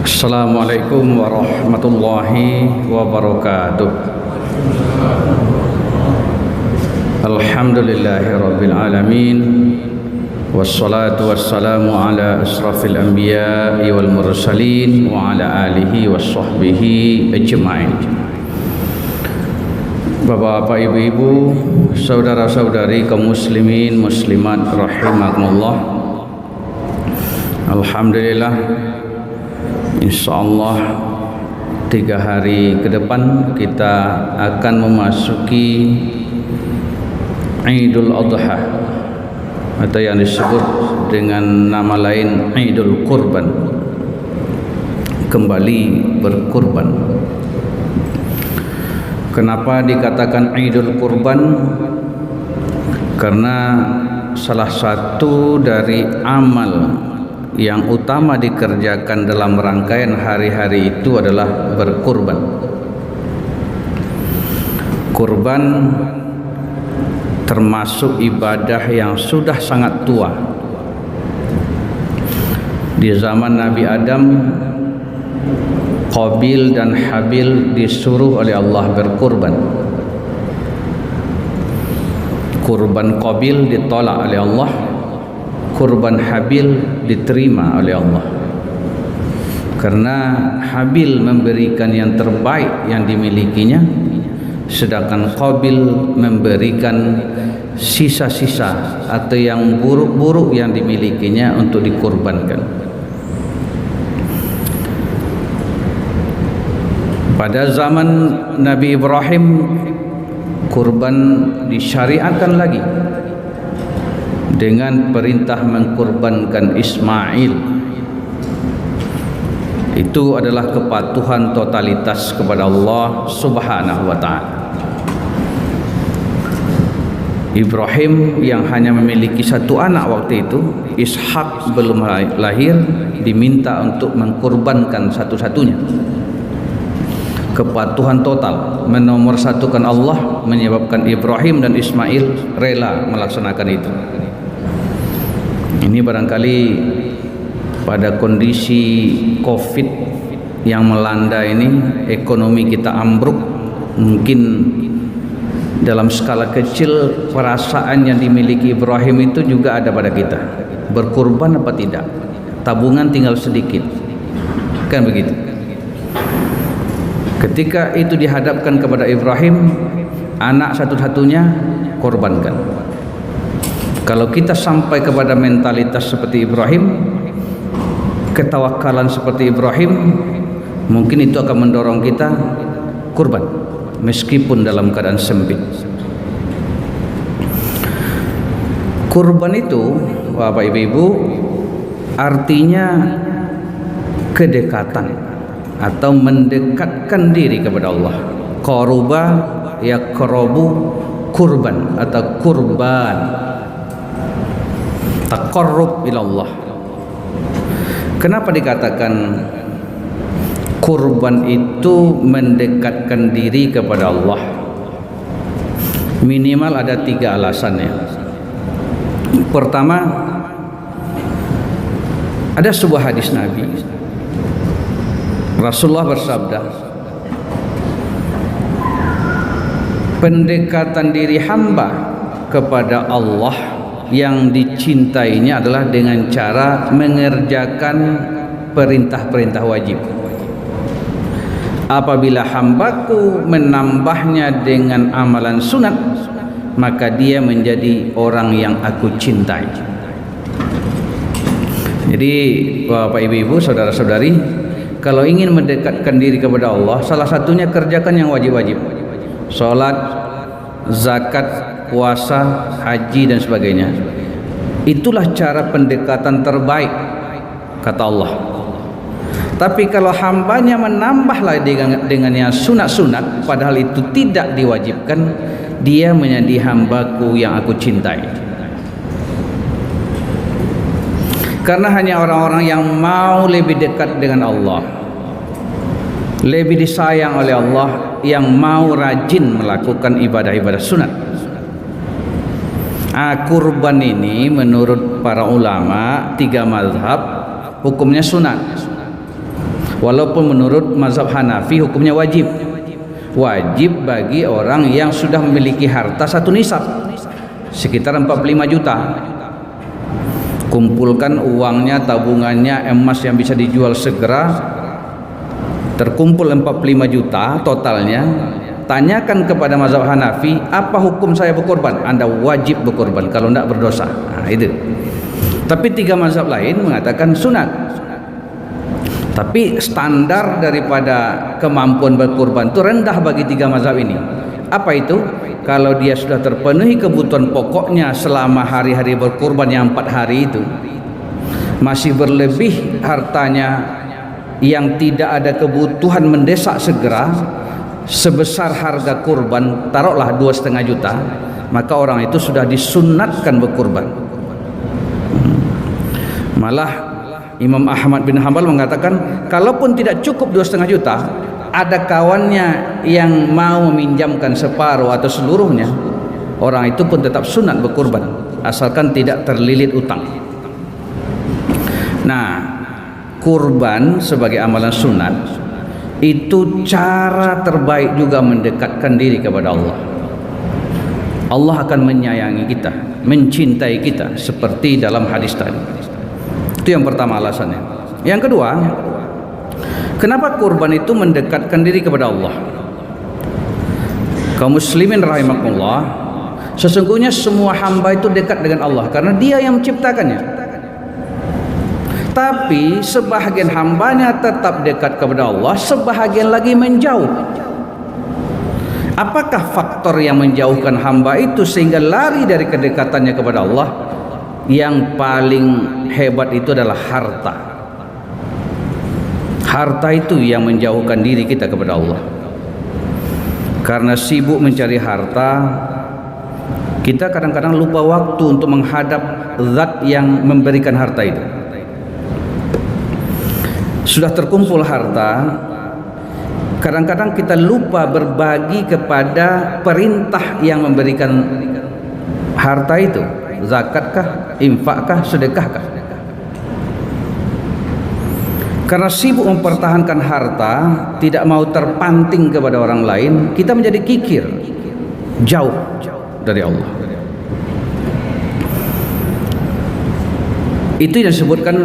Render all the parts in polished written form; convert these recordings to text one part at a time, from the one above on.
Assalamualaikum warahmatullahi wabarakatuh. Alhamdulillahirabbil alamin. Wassalatu wassalamu ala asrafil anbiya'i wal mursalin wa ala alihi wassahbihi ajma'in. Bapak-bapak, ibu-ibu, saudara-saudari kaum muslimin muslimat rahimakumullah. Alhamdulillah, insyaallah 3 hari ke depan kita akan memasuki Idul Adha atau yang disebut dengan nama lain Idul Kurban, kembali berkurban. Kenapa dikatakan Idul Kurban? Karena salah satu dari amal yang utama dikerjakan dalam rangkaian hari-hari itu adalah berkurban. Kurban termasuk ibadah yang sudah sangat tua. Di zaman Nabi Adam, Qabil dan Habil disuruh oleh Allah berkurban. Kurban Qabil ditolak oleh Allah, kurban Habil diterima oleh Allah. Karena Habil memberikan yang terbaik yang dimilikinya, sedangkan Qabil memberikan sisa-sisa atau yang buruk-buruk yang dimilikinya untuk dikurbankan. Pada zaman Nabi Ibrahim, kurban disyariatkan lagi dengan perintah mengkurbankan Ismail. Itu adalah kepatuhan totalitas kepada Allah Subhanahu wa ta'ala. Ibrahim yang hanya memiliki 1 anak waktu itu, Ishak belum lahir, diminta untuk mengkurbankan satu-satunya. Kepatuhan total menomorsatukan Allah menyebabkan Ibrahim dan Ismail rela melaksanakan itu. Ini barangkali pada kondisi Covid yang melanda ini, ekonomi kita ambruk, mungkin dalam skala kecil perasaan yang dimiliki Ibrahim itu juga ada pada kita. Berkurban apa tidak? Tabungan tinggal sedikit, kan begitu. Ketika itu dihadapkan kepada Ibrahim, anak satu-satunya, korbankan. Kalau kita sampai kepada mentalitas seperti Ibrahim, ketawakalan seperti Ibrahim, mungkin itu akan mendorong kita kurban meskipun dalam keadaan sempit. Kurban itu, Bapak Ibu, artinya kedekatan atau mendekatkan diri kepada Allah. Qaruba yaqrabu kurban atau kurban, taqarrub ila Allah. Kenapa dikatakan kurban itu mendekatkan diri kepada Allah? Minimal ada 3 alasannya. Pertama, ada sebuah hadis Nabi. Rasulullah bersabda, pendekatan diri hamba kepada Allah yang dicintainya adalah dengan cara mengerjakan perintah-perintah wajib. Apabila hambaku menambahnya dengan amalan sunat, maka dia menjadi orang yang aku cintai. Jadi Bapak Ibu, saudara-saudari, kalau ingin mendekatkan diri kepada Allah, salah satunya kerjakan yang wajib-wajib. Salat, zakat, puasa, haji dan sebagainya. Itulah cara pendekatan terbaik, kata Allah. Tapi kalau hambanya menambahlah dengan yang sunat-sunat, padahal itu tidak diwajibkan, dia menjadi hambaku yang aku cintai. Karena hanya orang-orang yang mau lebih dekat dengan Allah, lebih disayang oleh Allah, yang mau rajin melakukan ibadah-ibadah sunat. Kurban ini menurut para ulama 3 mazhab hukumnya sunat. Walaupun menurut mazhab Hanafi hukumnya wajib. Wajib bagi orang yang sudah memiliki harta satu nisab, sekitar 45 juta. Kumpulkan uangnya, tabungannya, emas yang bisa dijual segera, terkumpul 45 juta totalnya. Tanyakan kepada mazhab Hanafi, apa hukum saya berkorban? Anda wajib berkorban, kalau tidak berdosa. Nah, itu. Tapi 3 mazhab lain mengatakan sunat. Tapi standar daripada kemampuan berkorban itu rendah bagi 3 mazhab ini. Apa itu? Kalau dia sudah terpenuhi kebutuhan pokoknya selama hari-hari berkorban yang 4 hari itu, masih berlebih hartanya yang tidak ada kebutuhan mendesak segera, sebesar harga kurban taruhlah 2,5 juta, maka orang itu sudah disunatkan berkurban. Malah Imam Ahmad bin Hanbal mengatakan, kalaupun tidak cukup 2,5 juta, ada kawannya yang mau meminjamkan separuh atau seluruhnya, orang itu pun tetap sunat berkurban, asalkan tidak terlilit utang. Nah, kurban sebagai amalan sunat itu cara terbaik juga mendekatkan diri kepada Allah. Allah akan menyayangi kita, mencintai kita, seperti dalam hadis tadi. Itu yang pertama alasannya. Yang kedua, kenapa kurban itu mendekatkan diri kepada Allah? Kaum muslimin rahimakumullah, sesungguhnya semua hamba itu dekat dengan Allah karena Dia yang menciptakannya. Tapi sebahagian hambanya tetap dekat kepada Allah, sebahagian lagi menjauh. Apakah faktor yang menjauhkan hamba itu sehingga lari dari kedekatannya kepada Allah? Yang paling hebat itu adalah harta. Harta itu yang menjauhkan diri kita kepada Allah. Karena sibuk mencari harta, kita kadang-kadang lupa waktu untuk menghadap zat yang memberikan harta itu. Sudah terkumpul harta, kadang-kadang kita lupa berbagi kepada perintah yang memberikan harta itu. Zakatkah, infakkah, sedekahkah? Karena sibuk mempertahankan harta, tidak mau terpanting kepada orang lain, kita menjadi kikir, jauh dari Allah. Itu yang disebutkan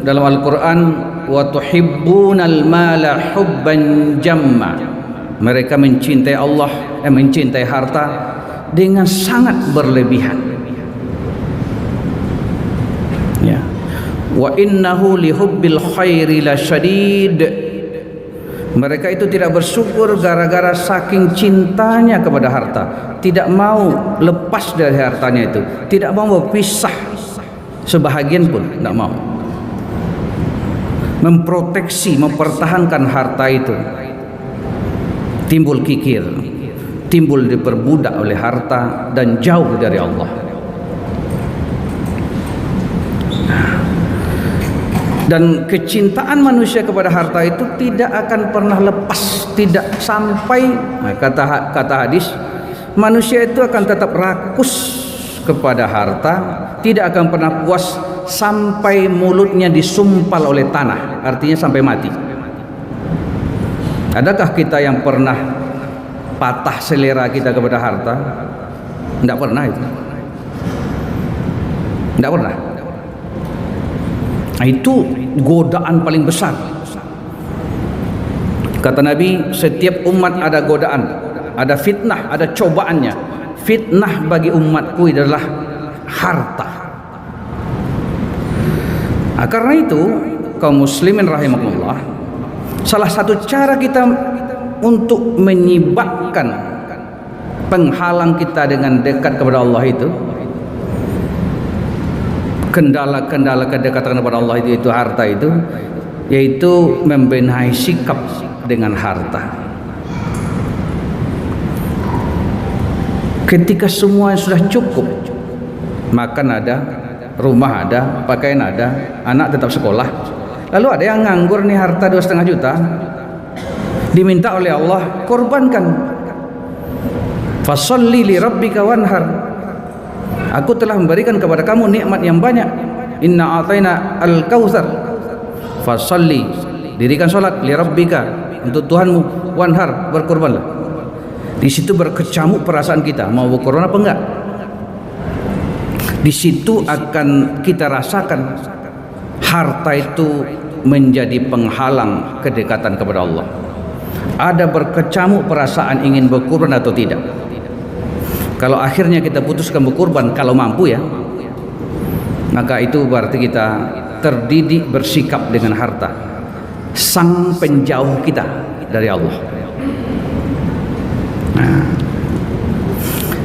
dalam Al-Quran, wa tuhibbunal mala hubban jamma. Mereka mencintai Allah, mencintai harta dengan sangat berlebihan. Ya. Wa innahu lihubbil khairi lasyadid. Mereka itu tidak bersyukur gara-gara saking cintanya kepada harta, tidak mau lepas dari hartanya itu, tidak mau berpisah sebahagian pun, tidak mau. Memproteksi, mempertahankan harta itu. Timbul kikir, timbul diperbudak oleh harta dan jauh dari Allah. Dan kecintaan manusia kepada harta itu tidak akan pernah lepas, tidak sampai, kata hadis, manusia itu akan tetap rakus kepada harta, tidak akan pernah puas sampai mulutnya disumpal oleh tanah, artinya sampai mati. Adakah kita yang pernah patah selera kita kepada harta? Tidak pernah itu. Tidak pernah. Nah, itu godaan paling besar. Kata Nabi, setiap umat ada godaan, ada fitnah, ada cobaannya. Fitnah bagi umatku adalah harta. Nah, karena itu kaum muslimin rahimakumullah, salah satu cara kita untuk menyibakkan penghalang kita dengan dekat kepada Allah itu, kendala-kendala kedekatan kepada Allah itu harta itu, yaitu membenahi sikap dengan harta. Ketika semua sudah cukup, makan ada, rumah ada, pakaian ada, anak tetap sekolah, lalu ada yang nganggur nih, harta 2,5 juta, diminta oleh Allah, korbankan. Fasholli li rabbika wanhar. Aku telah memberikan kepada kamu nikmat yang banyak. Inna a'tayna al-kautsar. Fasholli dirikan sholat li rabbika, untuk Tuhanmu, wanhar, berkorbanlah. Di situ berkecamuk perasaan kita, mau berkorban apa enggak. Di situ akan kita rasakan harta itu menjadi penghalang kedekatan kepada Allah. Ada berkecamuk perasaan ingin berkorban atau tidak. Kalau akhirnya kita putuskan berkorban kalau mampu ya, maka itu berarti kita terdidik bersikap dengan harta, sang penjauh kita dari Allah. Nah,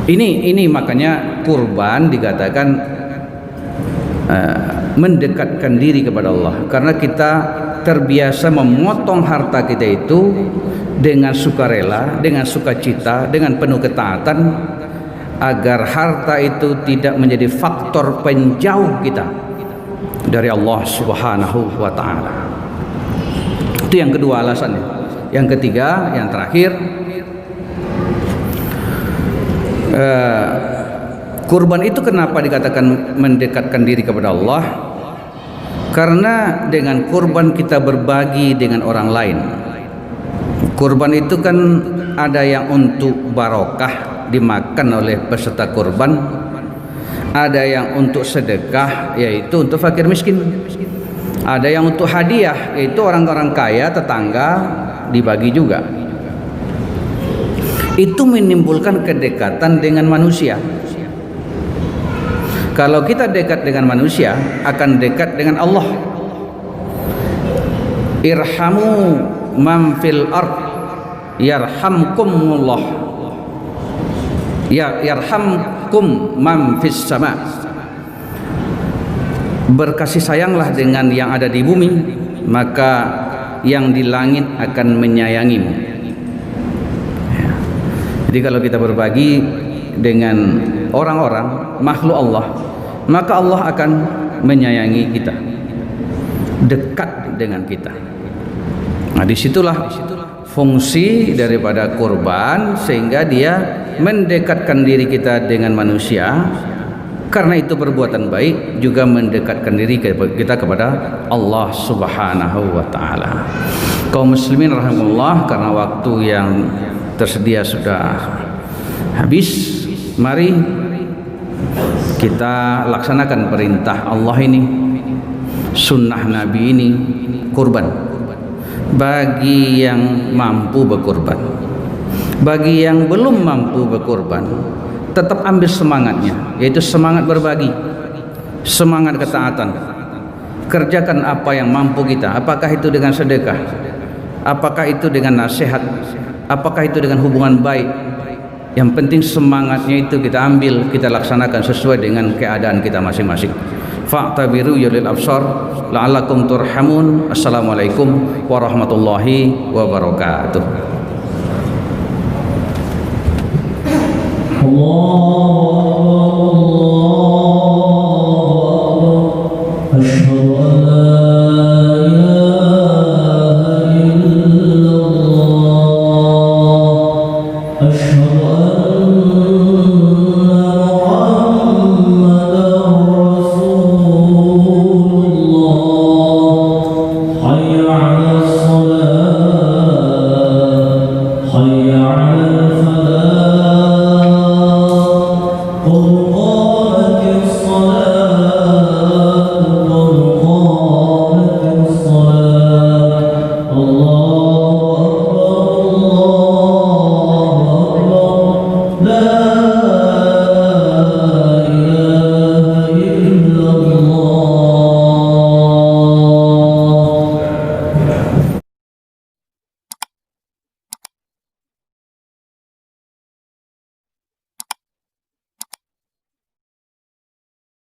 ini makanya kurban dikatakan mendekatkan diri kepada Allah, karena kita terbiasa memotong harta kita itu dengan sukarela, dengan sukacita, dengan penuh ketaatan, agar harta itu tidak menjadi faktor penjauh kita dari Allah Subhanahu wa taala. Itu yang kedua alasannya. Yang ketiga, yang terakhir, kurban itu kenapa dikatakan mendekatkan diri kepada Allah? Karena dengan kurban kita berbagi dengan orang lain. Kurban itu kan ada yang untuk barokah, dimakan oleh peserta kurban, ada yang untuk sedekah, yaitu untuk fakir miskin, ada yang untuk hadiah, yaitu orang-orang kaya, tetangga, dibagi juga. Itu menimbulkan kedekatan dengan manusia. Kalau kita dekat dengan manusia, akan dekat dengan Allah. Irhamu man fil ard yarhamkumullah, ya yarhamkum man fis sama. Berkasih sayanglah dengan yang ada di bumi, maka yang di langit akan menyayangimu. Jadi kalau kita berbagi dengan orang-orang makhluk Allah, maka Allah akan menyayangi kita, dekat dengan kita. Nah, disitulah fungsi daripada kurban, sehingga dia mendekatkan diri kita dengan manusia. Karena itu perbuatan baik, juga mendekatkan diri kita kepada Allah Subhanahu wa taala. Kaum muslimin rahimahullah, karena waktu yang tersedia sudah habis, mari kita laksanakan perintah Allah ini, sunnah Nabi ini, kurban. Bagi yang mampu berkurban, bagi yang belum mampu berkurban, tetap ambil semangatnya, yaitu semangat berbagi, semangat ketaatan. Kerjakan apa yang mampu kita, apakah itu dengan sedekah, apakah itu dengan nasihat, apakah itu dengan hubungan baik. Yang penting semangatnya itu kita ambil, kita laksanakan sesuai dengan keadaan kita masing-masing. Fa'tabiru ya lil absar la'allakum turhamun. Assalamualaikum warahmatullahi wabarakatuh. Allah